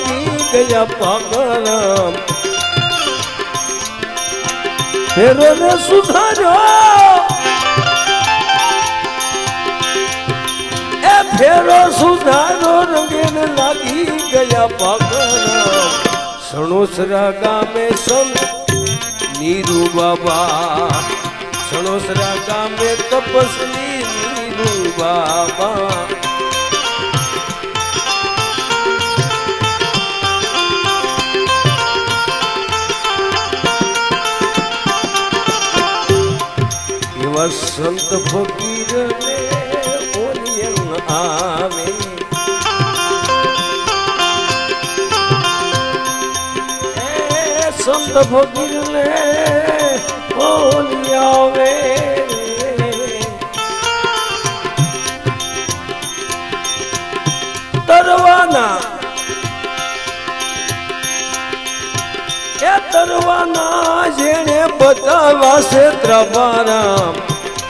લાગી ગયા પાગલ ફેરો ને સુધાર્યો એ ફેરો સુધારો રંગે ને લાગી ગયા પાગલ સણોસરા ગામે સંત નીરુ બાબા સણોસરા ગામે તપસ્વી નીરુ બાબા એવા સંત ફકીર ને બોલિયન આવે સંત ફકીર ને બોલી આવે તરવાના એ તરવાના જેને બતાવા છે ત્રવારામ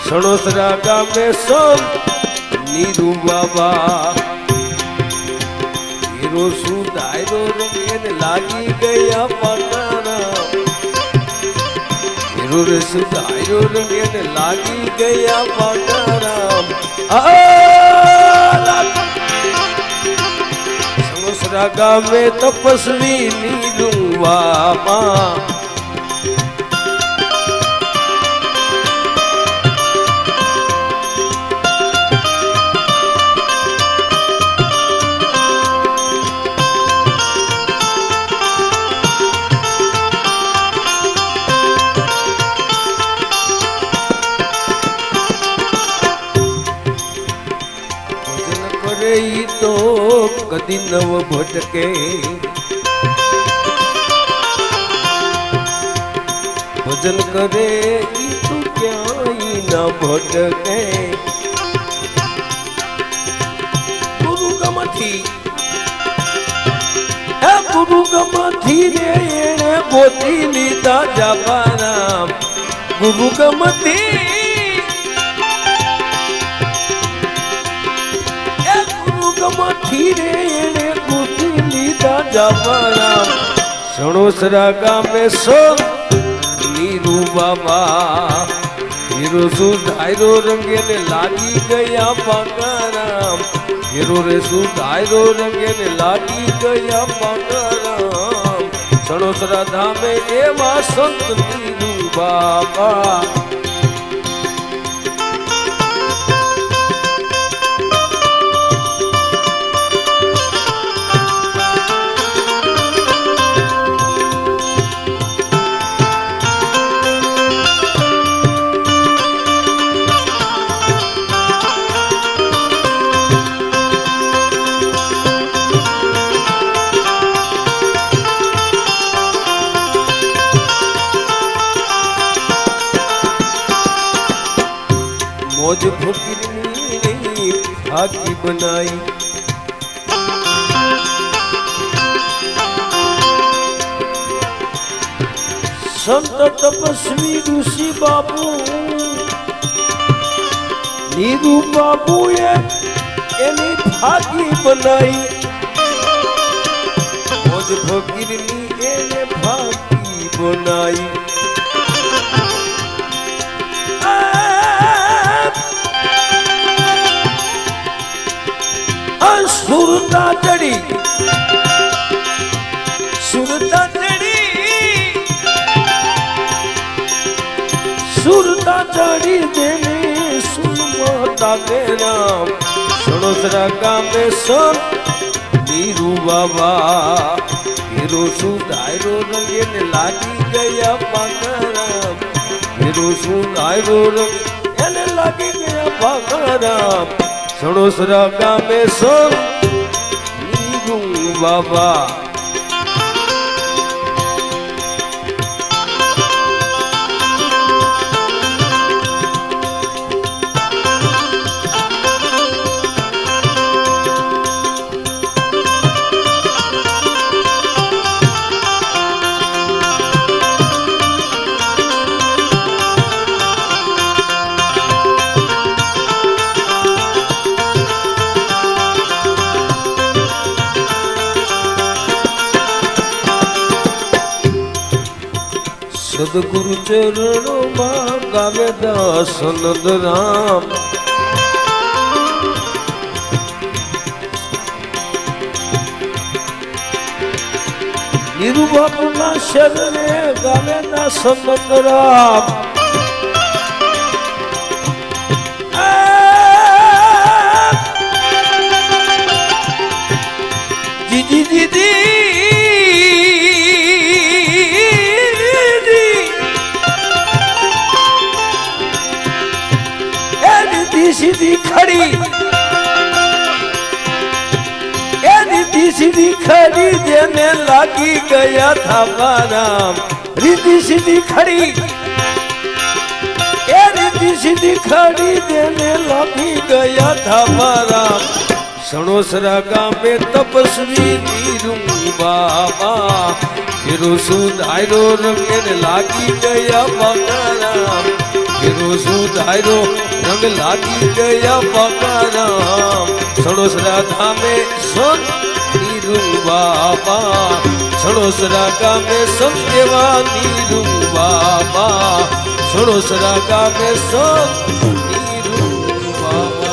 સણોસરા ગામે સંત નીરુ બાબા હીરો સુધારો રંગેને લાગી ગયા પાટાના હીરો રે સુધારો રંગેને લાગી ગયા પાટાના સણોસરા ગામે તપસ્વી નીરુ બાબા તો કદી નવ ભટકે ભજન કરે ઈ તો ક્યાંય ન ભટકે ગુરુ ગમથી હે ગુરુ ગમથી રે એને ગોતી લીધા જાપાના ગુરુ ગમથી રે એને ગોતી લીધા જાપાના સણોસરા ગામે સંત નીરુ બાબા હીરો સુધારો રંગેને લાગી ગયા પાગરામ હીરો રે સુધારો રંગેને લાગી ગયા પાગરામ સણોસરા ધામે એવા સંત નીરુ બાબા મોજ ફકીરની ભાગી બનાઈ સંત તપસ્વી ઋષિ બાપુ નીરુ બાપુએ એની ભાગી બનાઈ મોજ ફકીરની એને ભાગી બનાઈ સુરતા ચડી સુરતા ચડી સુરતા ચડી દેને સુરતા તેરા સણોસરા ગામે સંત નીરુ બાબા હીરો સુધારો રંગેને લાગી ગયા પાગરામ હીરો સુધારો રંગ એને લાગી ગયા પાગરામ સણોસરા ગામે સંત નીરુ બાબા સદગુરુ ચરણોમાં ગાવે દાસ નંદ રામ નિરુબાપુના શરણે ગાવે દાસ નંદ રામ જીજી જીજી સીધી ખડી એ રીતિ સીધી ખડી જેને લાગી ગયા થાપારામ રીતિ સીધી ખડી એ રીતિ સીધી ખડી જેને લાગી ગયા થાપારામ સણોસરા ગામે તપસ્વી નીરું બાબા ફેરો સુધારો રંગેને લાગી ગયા બકારામ ફેરો સુધારો રંગ લાગી ગયા બકારામ સણોસરા ગામે સંત નીરું બાબા સણોસરા ગામે સંત દેવા નીરું બાબા સણોસરા ગામે સંત નીરું બાબા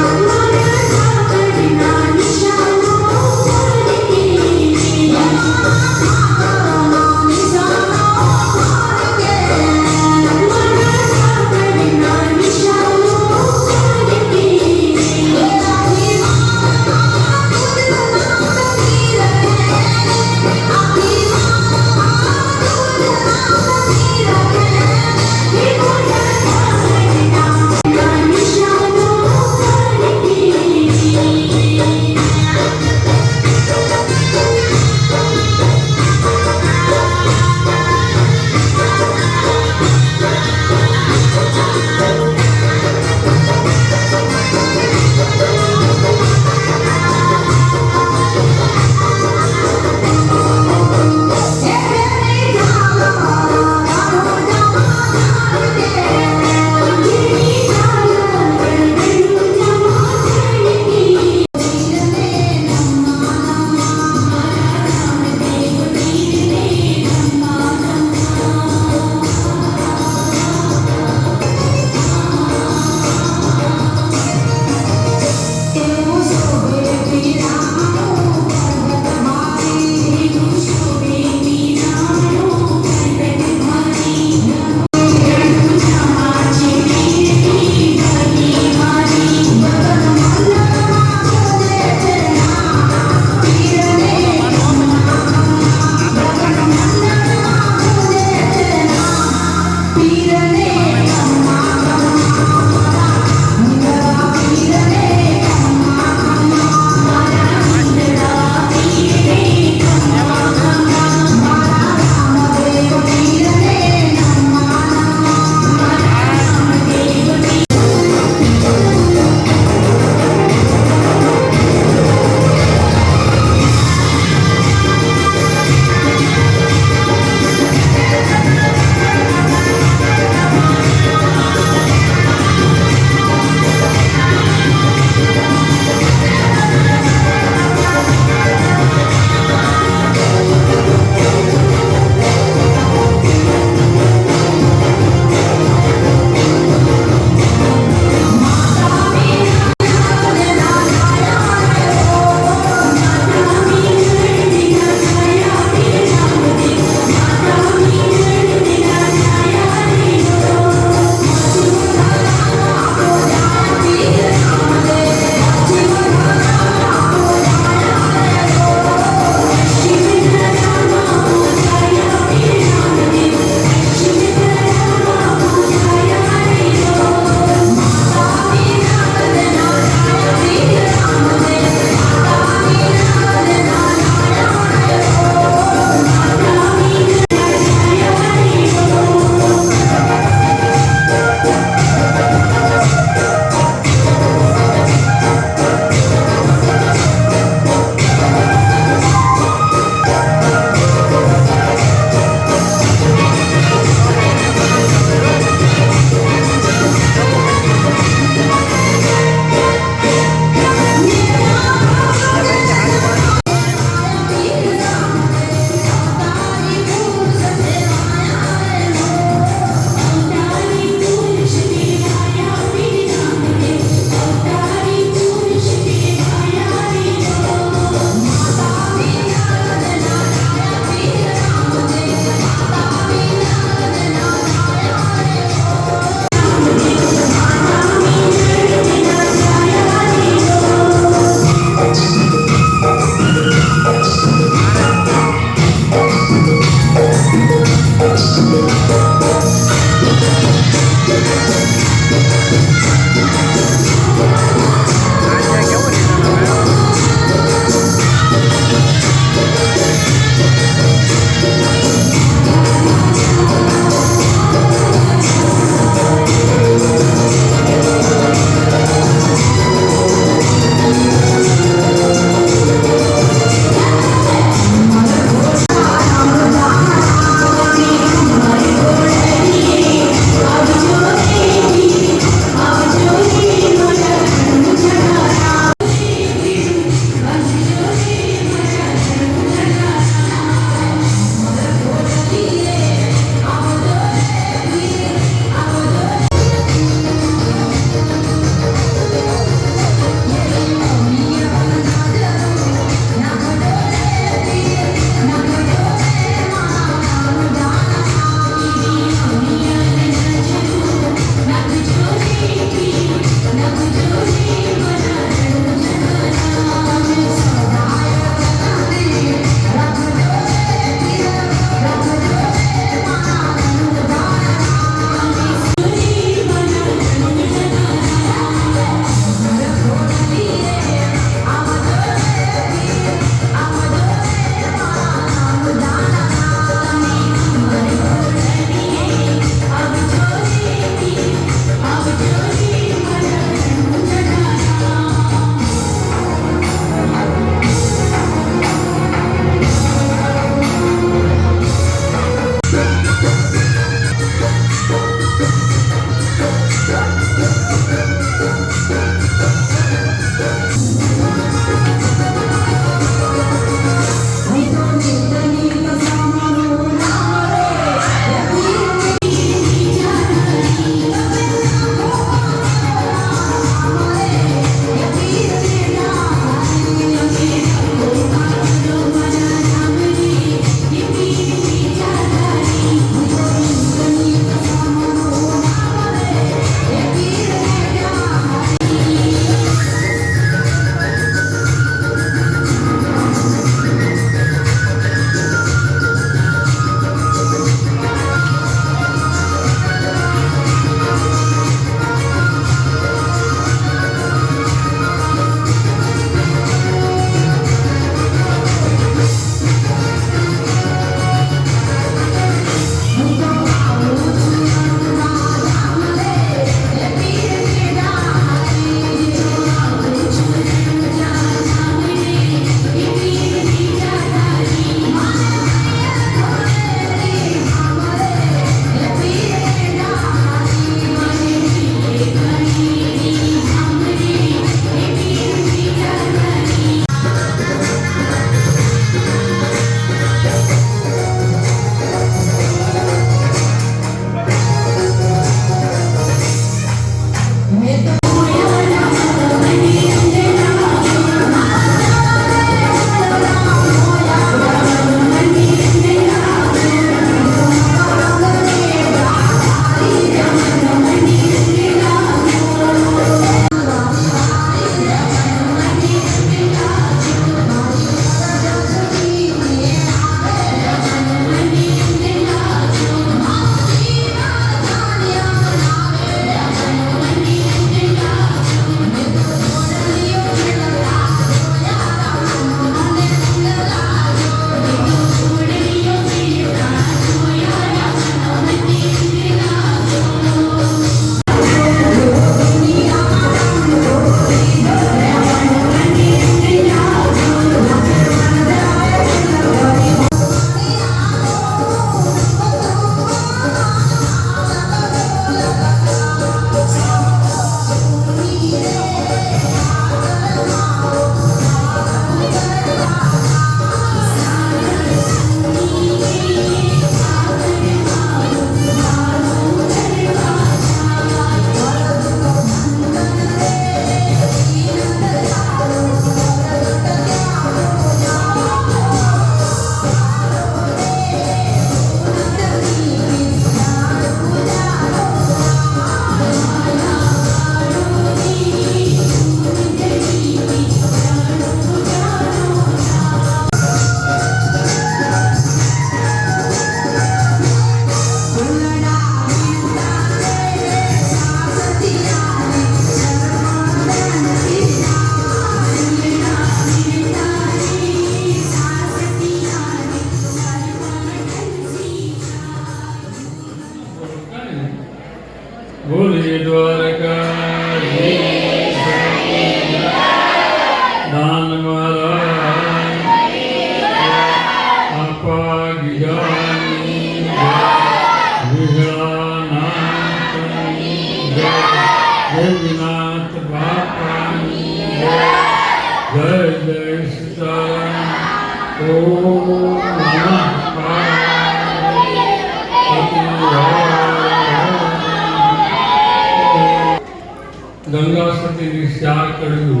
ગંગા સતીની ચાર કડીઓ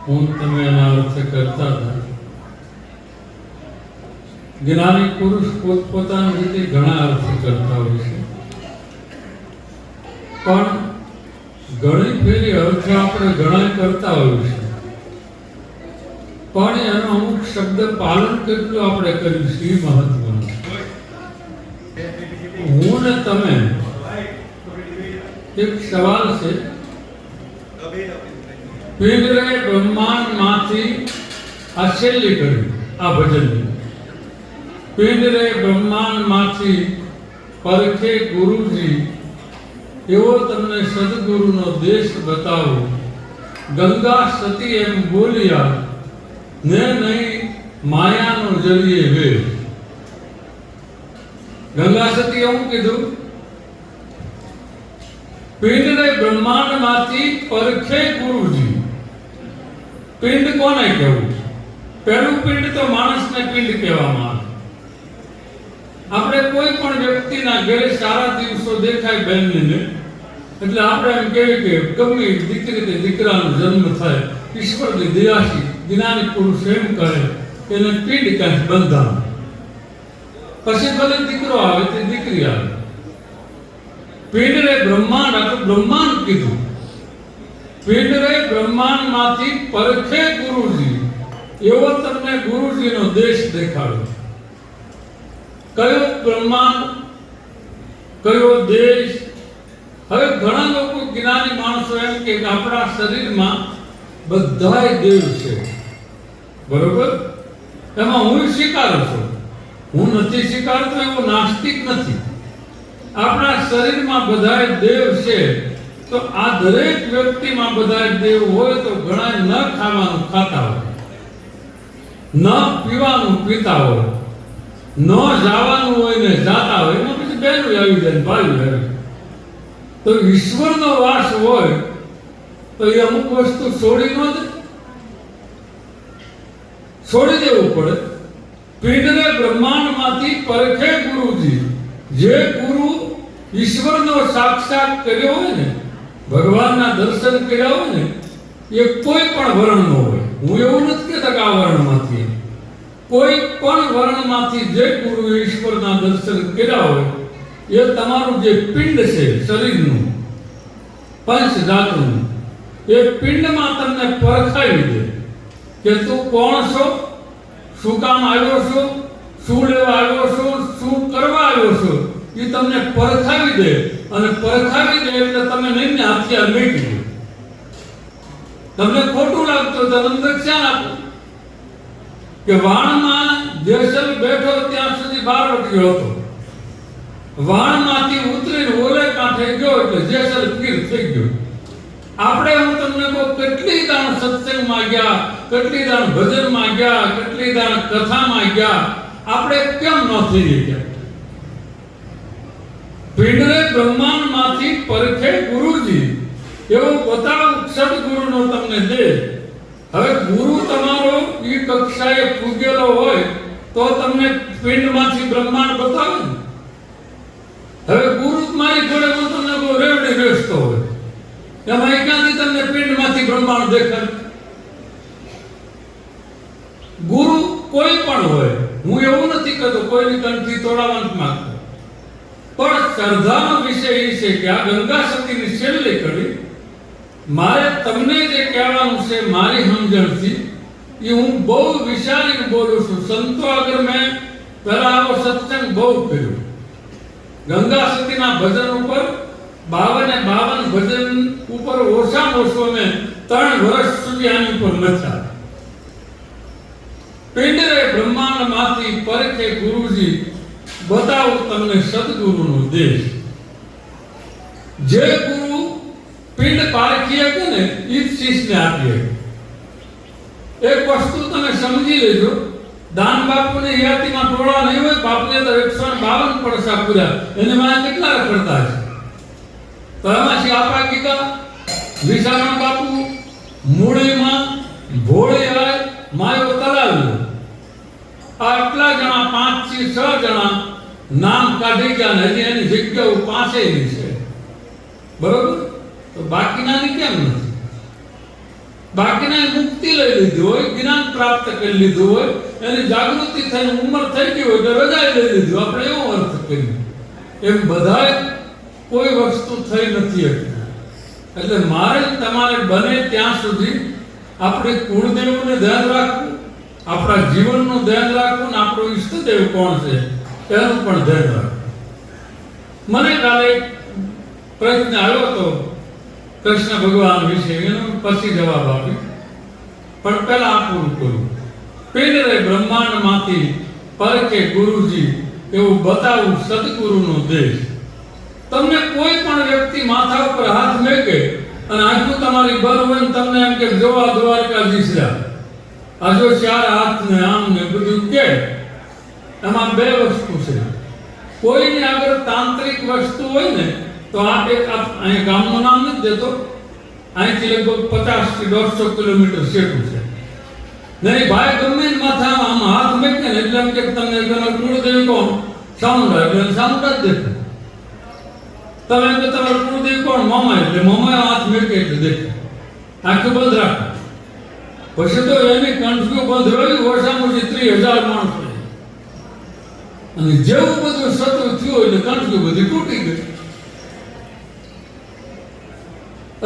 હું તમે એના અર્થ કરતા હતા. જ્ઞાની પુરુષ પોતપોતાની રીતે ઘણા અર્થ કરતા હોય છે, પણ ઘણી ફેરી અર્થ આપણે ઘણા કરતા હોય છે, પણ એનો અમુક શબ્દ પાલન કેટલું આપણે કર્યું છે એ મહત્વનું. હું ને તમે એક સવાલ છે. પિંડરે બ્રહ્માંડમાંથી આ છેલ્લી કરી આ ભજનની. પિંડરે બ્રહ્માંડમાંથી પરખે ગુરુજી, એવો તમને સદગુરુનો દેશ બતાવો. ગંગા સતી એમ બોલ્યા ને નહીં માયાનો જરીએ વેશ. ગંગા સતી એવું કીધું, પિંડરે બ્રહ્માંડમાંથી પરખે ગુરુજી. પિંડ કોને કહેવું? પહેલું પિંડ તો માણસને પિંડ કહેવામાં આવે. આપણે કોઈ પણ વ્યક્તિના ઘરે સારા દિવસો દેખાય બહેનને, એટલે આપણે એમ કહેવી કે ગમે દીકરી કે દીકરાનો જન્મ થાય, ઈશ્વરની દયાથી જ્ઞાની પુરુષ એમ કહે કે એને પિંડ ક્યાંક બંધાણ. પછી ભલે દીકરો આવે તે દીકરી આવે. પિંડરે બ્રહ્માંડ, આ તો બ્રહ્માંડ કીધું. પિંડરે બ્રહ્માંડમાંથી પરખે ગુરુજી, એવો તમને ગુરુજીનો દેશ દેખાડો. કયો બ્રહ્માંડ, કયો દેશ? હવે ઘણા લોકો જ્ઞાની માણસો એમ કે આપણા શરીરમાં બધાય દેવ છે, બરોબર? એમાં હું સ્વીકારું છું, હું નથી સ્વીકારતો એવો નાસ્તિક નથી. આપણા શરીરમાં બધાય દેવ છે, તો આ દરેક વ્યક્તિમાં બધાય દેવ હોય તો ઘણા ન ખાવાનું ખાતા હોય, ન પીવાનું પીતા હોય, ન જવાનું હોય ને જાતા હોય. એમાં પછી બેનું આવી જાય, ભાઈ આવે. તો ઈશ્વરનો વાસ હોય તો એ અમુક વસ્તુ છોડી ન દે, છોડી દેવું પડે. પિંડરે બ્રહ્માંડમાંથી પરખે ગુરુજી, જે ગુરુ ઈશ્વરનો સાક્ષાત કર્યો હોય ને, ભગવાનના દર્શન કર્યા હોય ને, એ કોઈ પણ વર્ણનો હોય. હું એવું નથી કહેતા કે આ વર્ણમાંથી, કોઈ પણ વર્ણમાંથી જે ગુરુ ઈશ્વરના દર્શન કર્યા હોય, એ તમારું જે પિંડ છે શરીરનું, પંચધાતુનું, એ પિંડમાં તમને પરખાવી દે કે તું કોણ છો, શું કામ આવ્યો છો, શું લેવા આવ્યો છો, શું કરવા આવ્યો છો. એ તમને પરખાવી દે, અને પરખાવી દે એટલે તમે નહીં ને હથિયાર મેળવી દે. તમને ખોટું લાગતું તો તમને દક્ષિણ આપો કે વાણમાં જેસલ બેઠો ત્યાં સુધી બારવટીયો હતો, વાણમાંથી ઉતરીને ઓલે કાંઠે ગયો એટલે જેસલ પીર થઈ ગયો. આપણે હું તમને કહું, કેટલી દાણ સત્સંગમાં ગયા, કેટલી દાણ ભજનમાં ગયા, કેટલી દાણ કથામાં ગયા, આપણે કેમ ન થઈ ગયા? પિંડરે બ્રહ્માંડમાંથી પરખે ગુરુજી, એવો બતાવ સદગુરુનો તમને દે. હવે ગુરુ તમારો એ કક્ષાએ પૂગેલો હોય તો તમને પિંડમાંથી બ્રહ્માંડ બતાવે ને. હવે ગુરુ મારી જોડે હું તમને બહુ રેવડી બેસતો હોય, એમાં એકાંતી તમને પિંડમાંથી બ્રહ્માંડ દેખાય. ગુરુ કોઈ પણ હોય, હું એવું નથી કહેતો કોઈની કંઠી તોડાવવા નથી માંગતો, પણ શ્રદ્ધાનો વિષય એ છે કે આ ગંગા સતીની છેલ્લી કડી મારે તમને જે કહેવાનું છે મારી સમજણથી, એ હું બહુ વિચારીને બોલું છું. સંતો આગળ મેં પહેલા આવો સત્સંગ બહુ કર્યો. ગંગા સતીના ભજન ઉપર 52 ભજન ઉપર ઓછામાં ઓછો મેં 3 વર્ષ સુધી આની ઉપર લખ્યા. પિંડરે બ્રહ્માંડમાંથી પરખે ગુરુજી, બતાવું તમને સદગુરુનો દેશ. જે ગુરુ પિંડ પારખી શકે ને એ જ શિષ્યને આપી શકે. એક વસ્તુ તમે સમજી લેજો, દાન બાપુને યાતીમાં ટોળા નહીં હોય, બાપુને તો 152 પડસા પૂર્યા, એને માં કેટલા રખડતા છે. તો એમાંથી આપા ગીતા, વિશારણ બાપુ, મૂળીમાં, ભોળીરાય, માયો તલાવ્યો. આટલા જણા 5 થી 6 જણા નામ કાઢી ગયા ને હજી એની જગ્યાઓ પાસેની છે. બરોબર? તો બાકીનાની કેમ નથી? બાકીના મુક્તિ લઈ લીધી હોય, જ્ઞાન પ્રાપ્ત કરી લીધું હોય, એની જાગૃતિ થઈ, ઉંમર થઈ ગઈ હોય તો રજા લઈ લીધી. આપણે એવો અર્થ કરીએ. એમ બધાય કોઈ વસ્તુ થઈ નથી હતી. એટલે મારે તમારે બને ત્યાં સુધી આપણે કુળદેવને ધ્યાન રાખવું, આપણા જીવનનું ધ્યાન રાખવું, ને આપણો ઈષ્ટદેવ કોણ છે એનું પણ ધ્યાન રાખવું. મને કાલે પ્રશ્ન આવ્યો હતો કૃષ્ણ ભગવાન વિશે, એનો પછી જવાબ આપી, પણ પહેલા આ પૂરું કરું. પિંડરે બ્રહ્માંડમાંથી પરખે ગુરુજી, એવું બતાવું સદગુરુનો દેશ. તમને કોઈ પણ વ્યક્તિ માથા ઉપર હાથ મેકે અને આંખો તમારી બંધ હોય ને તમને એમ કે જોવા દ્વારકાધીશ રહ્યા, આ જો 4 હાથ ને આમ ને બધું કે, એમાં 2 વસ્તુ છે. કોઈની આગળ તાંત્રિક વસ્તુ હોય ને તો આ એક અહીં ગામનું નામ નથી દેતો, અહીંથી લગભગ 50 થી 150 કિલોમીટર સેટું છે. નહીં ભાઈ ગમે માથા આમ હાથ મેકે ને એટલે એમ કે તમને તમારું કુળદેવ કોણ? સામુંડા. એટલે સામુંડા જ દેખાય. તમે એમ કે તમારું કુળદેવ કોણ? મામા. એટલે મામા હાથ મેકે એટલે દેખાય. આંખો બંધ રાખો. પછી તો એની કંઠીઓ બંધ રહી ઓછામાં ઓછી 30,000 માણસો, અને જેવું બધું સતું થયું એટલે કંઠીઓ બધી તૂટી ગઈ.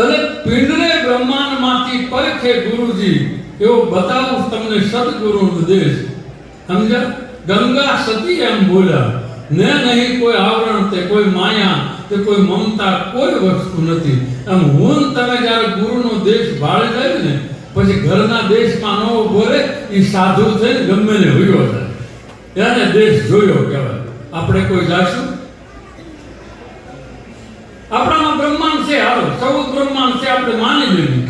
એટલે પિંડરે બ્રહ્માંડમાંથી પરખે ગુરુજી, એવું બતાવું તમને સદગુરુનો દેશ. સમજ્યા? ગંગા સતી એમ બોલ્યા, ને નહીં કોઈ આવરણ, તે કોઈ માયા, તે કોઈ મમતા, કોઈ વસ્તુ નથી. એમ હું તમે જ્યારે ગુરુનો દેશ ભાળી જાય ને પછી ઘરના દેશમાં ન બોલે, એ સાધુ થઈને ગમે ને હોયો જાય, એને દેશ જોયો કહેવાય. આપણે કોઈ જાશું? આપણામાં બ્રહ્માંડ છે, હાલો 14 બ્રહ્માંડ છે, આપણે માની લીધું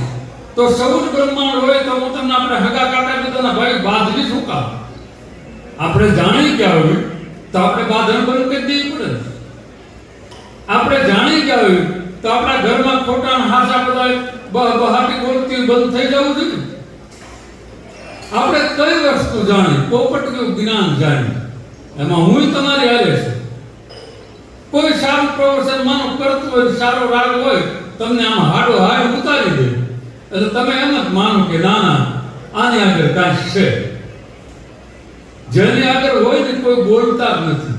તો 14 બ્રહ્માંડ હોય તો હું તમને આપણે હગા કાકા બધાના ભાઈ બાંધવી શું કામ? આપણે જાણી ગયા હોય તો આપણે બાંધણ બંધ કરી દેવી પડે. આપણે જાણી ગયા હોય તો આપણા ઘરમાં ખોટા હાસા બધા બહાટી બોલતી બંધ થઈ જવું જોઈએ. આપણે કઈ વસ્તુ જાણી? પોપટનું જ્ઞાન જાણી, એમાં હું તમારી હારે છે. કોઈ સારું પ્રવચન માનો કરતું હોય, સારો રાગ હોય, તમને આમાં હાડો હાડ ઉતારી દે એટલે તમે એમ જ માનો કે ના ના આની આગળ કાંઈ છે. જેની આગળ હોય ને કોઈ બોલતા જ નથી.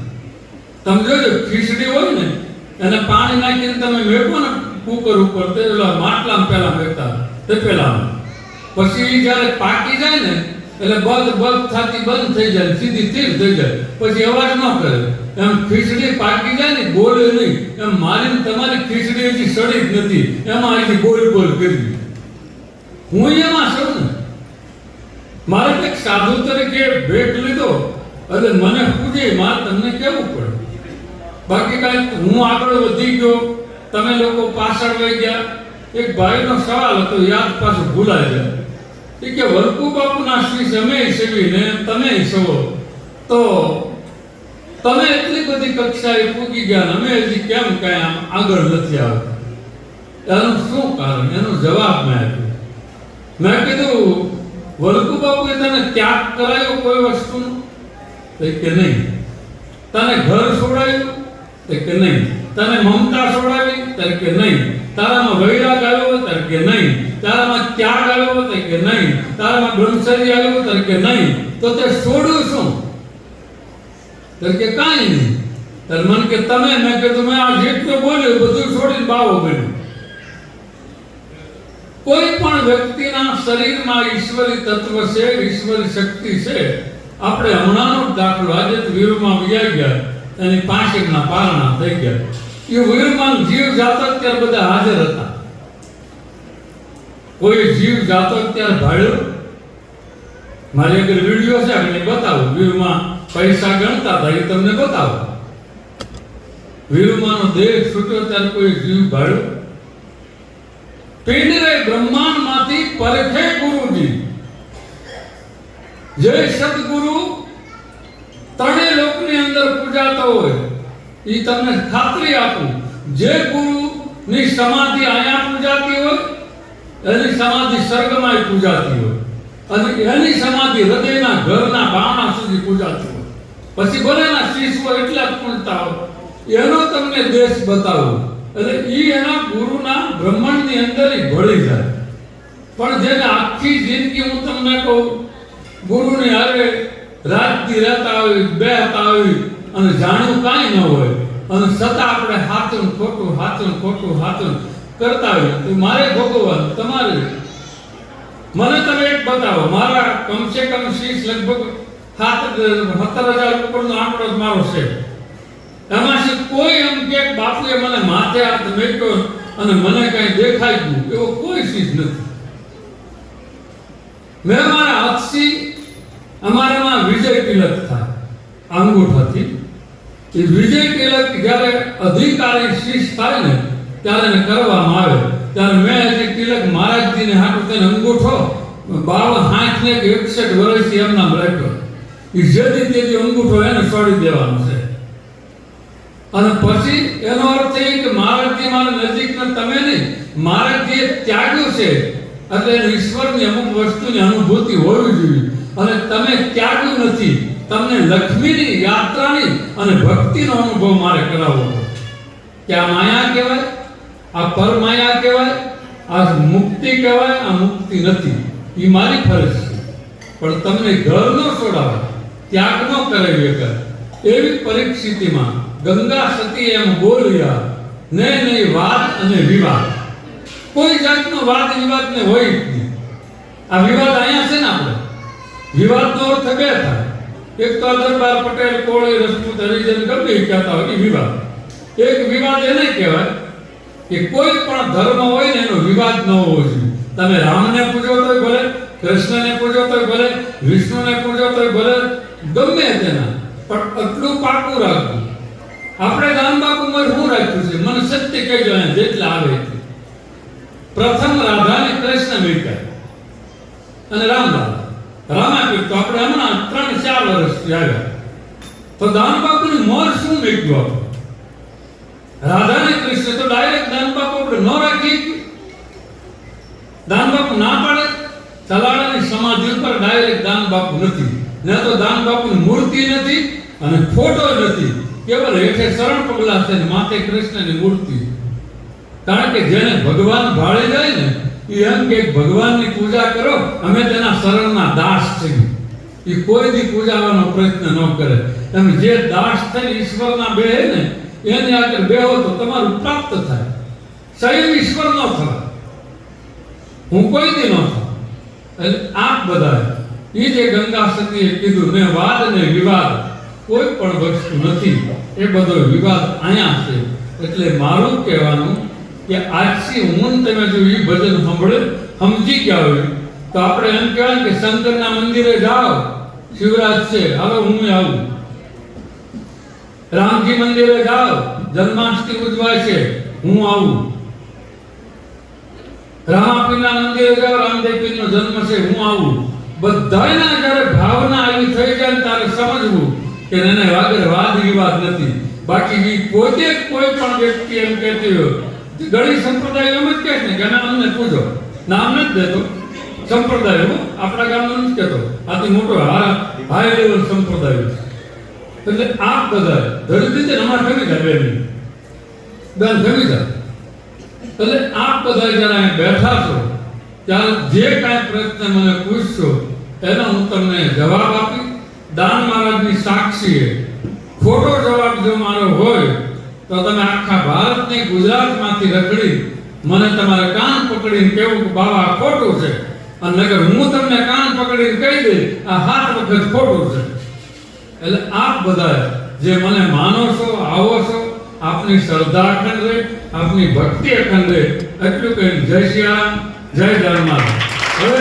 તમે જોજો ખીચડી હોય ને એને પાણી નાખીને તમે મેકો ને કુકર ઉપર, તે માટલામાં પહેલા મેકતા, તે પહેલા પછી જ્યારે પાકી જાય ને એટલે બગ થતી બંધ થઈ જાય, સીધી તીર થઈ જાય, પછી અવાજ ન કરે. એમ ખીચડી પાકી જાય ને બોલે નહીં, એમ મારીને તમારી ખીચડી હજી સડી જ નથી, એમાં હજી બોલ કરી. હું એમાં છું ને, મારે કંઈક સાધુ તરીકે ભેટ લીધો એટલે મને પૂછે, મારે તમને કેવું પડે. બાકી કાંઈ હું આગળ વધી ગયો, તમે લોકો પાછળ વહી ગયા. એક ભાઈનો સવાલ હતો, યાદ પાછું ભૂલાઈ જાય. એ કે વલ્કુ બાપુના શ્રી સમય સેવીને તમે છો તો તમે એટલી બધી કક્ષાએ પૂગી ગયા, અમે હજી કેમ કઈ આગળ નથી આવતા? એનું શું કારણ? એનો જવાબ મેં આપ્યો. મેં કીધું વલ્કુ બાપુએ તને ત્યાગ કરાયો કોઈ વસ્તુનો? કે નહીં. તને ઘર છોડાયું? કે નહીં. તને મમતા છોડાવી? કે નહીં. તારામાં વૈરાગ આવ્યો? કે નહીં. તારામાં ત્યાગ આવ્યો? કે નહીં. તારામાં બ્રહ્મચર્ય આવ્યો? કે નહીં. તો તે છોડ્યું શું? કે કાંઈ નહીં. ત્યારે મને કે તમે, મેં કીધું મેં આ જેટલું બોલ્યું બધું છોડીને બાવો બન્યું. કોઈ પણ વ્યક્તિના શરીરમાં ઈશ્વરી તત્વ છે, ઈશ્વરી શક્તિ છે. આપણે હમણાંનો જ દાખલો, આજે જ વીરમાં વ્યાઈ ગયા, એની 65ના પારણા થઈ ગયા. એ વીરમાં જીવ જાતક ત્યારે બધા હાજર હતા. કોઈ જીવ જાતક ત્યારે ભાડ્યો? મારી આગળ વિડીયો છે, એટલે બતાવું. વીરમાં પૈસા ગણતા હતા, એ તમને બતાવો. વીરમાનો દેહ છૂટ્યો ત્યારે કોઈ જીવ ભાડ્યો? પિંડરે બ્રહ્માંડમાંથી પરખે ગુરુજી, જે સદગુરુ ત્રણેય લોકની અંદર પૂજાતો હોય, એ તમને ખાતરી આપું, જે ગુરુની સમાધિ અહીંયા પૂજાતી હોય એની સમાધિ સ્વર્ગમાં પૂજાતી હોય. અને એની સમાધિ હૃદયના ઘરના બારણા સુધી પૂજાતી હોય. પછી ભલે એના શીશ હોય એટલા જ પૂજતા હોય, એનો તમને દેશ બતાવો એટલે ઈ એના ગુરુના બ્રહ્માંડની અંદર ઈ ભળી જાય. પણ જેને આખી જિંદગી હું તમને કહું ગુરુની હારે રાતથી રહેતા હોય, બેહતા હોય અને જાણ્યું કાંઈ ન હોય અને છતાં આપણે હાથું ખોટું કરતા હોય તો મારે ભોગવવાનું તમારે. મને તમે એક બતાવો, મારા કમસે કમ શીશ લગભગ 17,000 ઉપરનો આંકડો જ મારો છે. એમાંથી કોઈ એમ કે બાપુએ મને માથે હાથ મેક્યો અને મને કઈ દેખાઈ ગયું એવો કોઈ શીશ નથી. મેં મારા હાથથી અમારામાં વિજય તિલક થાય અંગૂઠાથી. એ વિજય તિલક જ્યારે અધિકારી શીશ થાય ને ત્યારે એને કરવામાં આવે ત્યારે મેં હજી તિલક મહારાજજીને હાથું તેને અંગૂઠો 52 ને 61 વર્ષથી એમના રાખ્યો. એ જેથી તેથી અંગૂઠો એને છોડી દેવાનો છે. અને પછી એનો અર્થ એ કે મહારાજજી મારા નજીકના તમે નહીં, મહારાજજીએ ત્યાગ્યું છે એટલે ઈશ્વરની અમુક વસ્તુની અનુભૂતિ હોવી જોઈએ. અને તમે ત્યાગ્યું નથી, તમને લક્ષ્મીની યાત્રાની અને ભક્તિનો અનુભવ મારે કરાવવો છે. કે આ માયા કહેવાય, આ પરમાયા કહેવાય, આ મુક્તિ કહેવાય, આ મુક્તિ નથી. એ મારી ફરજ છે. પણ તમને ઘર ન છોડાવે, ત્યાગ ન કરાવી શકે એવી પરિસ્થિતિમાં ગંગા સતી એમ બોલ્યા, નહીં વાદ અને વિવાદ. કોઈ જાતનો વાદ વિવાદ ને હોય જ નહીં. આ વિવાદ અહીંયા છે ને આપણે વિવાદનો અર્થ બે થાય. એક તો દરબાર પટેલ કોળી રજપૂત હરિજન ગમે એ કહેતા હોય એ વિવાદ. એક વિવાદ એને કહેવાય કે કોઈ પણ ધર્મ હોય ને એનો વિવાદ ન હોવો જોઈએ. તમે રામને પૂજો તોય ભલે, કૃષ્ણને પૂજો તોય ભલે, વિષ્ણુને પૂજો તોય ભલે, ગમે તેના, પણ એટલું પાકું રાખવું. આપણે રામબાપુ મર શું રાખ્યું છે મને સત્ય કહેજો અહીંયા જેટલા આવે છે. પ્રથમ રાધાને કૃષ્ણ મેક્યા અને રામાપીર તો આપણે હમણાં 3-4 વર્ષથી આવ્યા. તો દાનબાપુની મોર શું મેક્યું આપણે? રાધાને કૃષ્ણ તો ડાયરેક્ટ દાનબાપુ આપણે ન રાખીએ. દાનબાપુ ના પાડે, તલાડાની સમાધિ ઉપર ડાયરેક્ટ દાનબાપુ નથી, ન તો દાનબાપુની મૂર્તિ નથી અને ફોટો નથી, કેવળ હેઠે શરણ પગલા છે ને માથે કૃષ્ણની મૂર્તિ. કારણ કે જેને ભગવાન ભાળી જાય ને એ એમ કે ભગવાનની પૂજા કરો, અમે તેના શરણના દાસ છીએ. એ કોઈ દી પૂજાવાનો પ્રયત્ન ન કરે. તમે જે દાસ થઈને ઈશ્વરના બેહે ને એની આગળ બેહો તો તમારું પ્રાપ્ત થાય. સ્વયં ઈશ્વર ન થાય, હું કોઈ દી ન થાય. એટલે આપ બધા એ જે ગંગા સતીએ કીધું ને વાદ ને વિવાદ કોઈ પણ વસ્તુ નથી, એ બધો વિવાદ અહીંયા છે. એટલે મારું કહેવાનું કે આજથી હું તમે જો એ ભજન સાંભળે સમજી ગયા હોય તો આપણે એમ કહેવાય કે શંકરના મંદિરે જાઓ, શિવરાજ છે હવે હું આવું. રામજી મંદિરે જાઓ, જન્માષ્ટમી ઉજવાય છે હું આવું. રામાપીરના મંદિરે જાઓ, રામદેવપીરનો જન્મ છે હું આવું. બધાયના જ્યારે ભાવના આવી થઈ જાય ત્યારે સમજવું કે એને આગળ વાદ વિવાદ નથી. બાકી પોતે કોઈ પણ વ્યક્તિ એમ કહેતી હોય ઘણી સંપ્રદાય એમ જ કહે ને કે અમને પૂજો, નામ નથી દેતો સંપ્રદાય, આપણા ગામનો નથી કહેતો, આથી મોટો હાઈ લેવલ સંપ્રદાય. એટલે આપ બધા ધરી દીધે અમારે ભેગી જાય બેન ભેગી જાય. એટલે આપ બધા જયારે અહીં બેઠા છો ત્યારે જે કાંઈ પ્રશ્ન મને પૂછશો એનો હું તમને જવાબ આપી. દાન મહારાજની સાક્ષીએ ખોટો જવાબ જો મારો હોય તો તમે આખા ભારતની ગુજરાતમાંથી રખડી મને તમારે કાન પકડીને કહેવું કે બાબા ખોટું છે, અને નગર હું તમને કાન પકડીને કહી દઈ આ 7 વખત ખોટું છે. એટલે આપ બધા જે મને માનો છો, આવો છો, આપની શ્રદ્ધા અખંડ રહે, આપની ભક્તિ અખંડ રહે, એટલું કહી જય શ્રી રામ, જય ધર્મ. હવે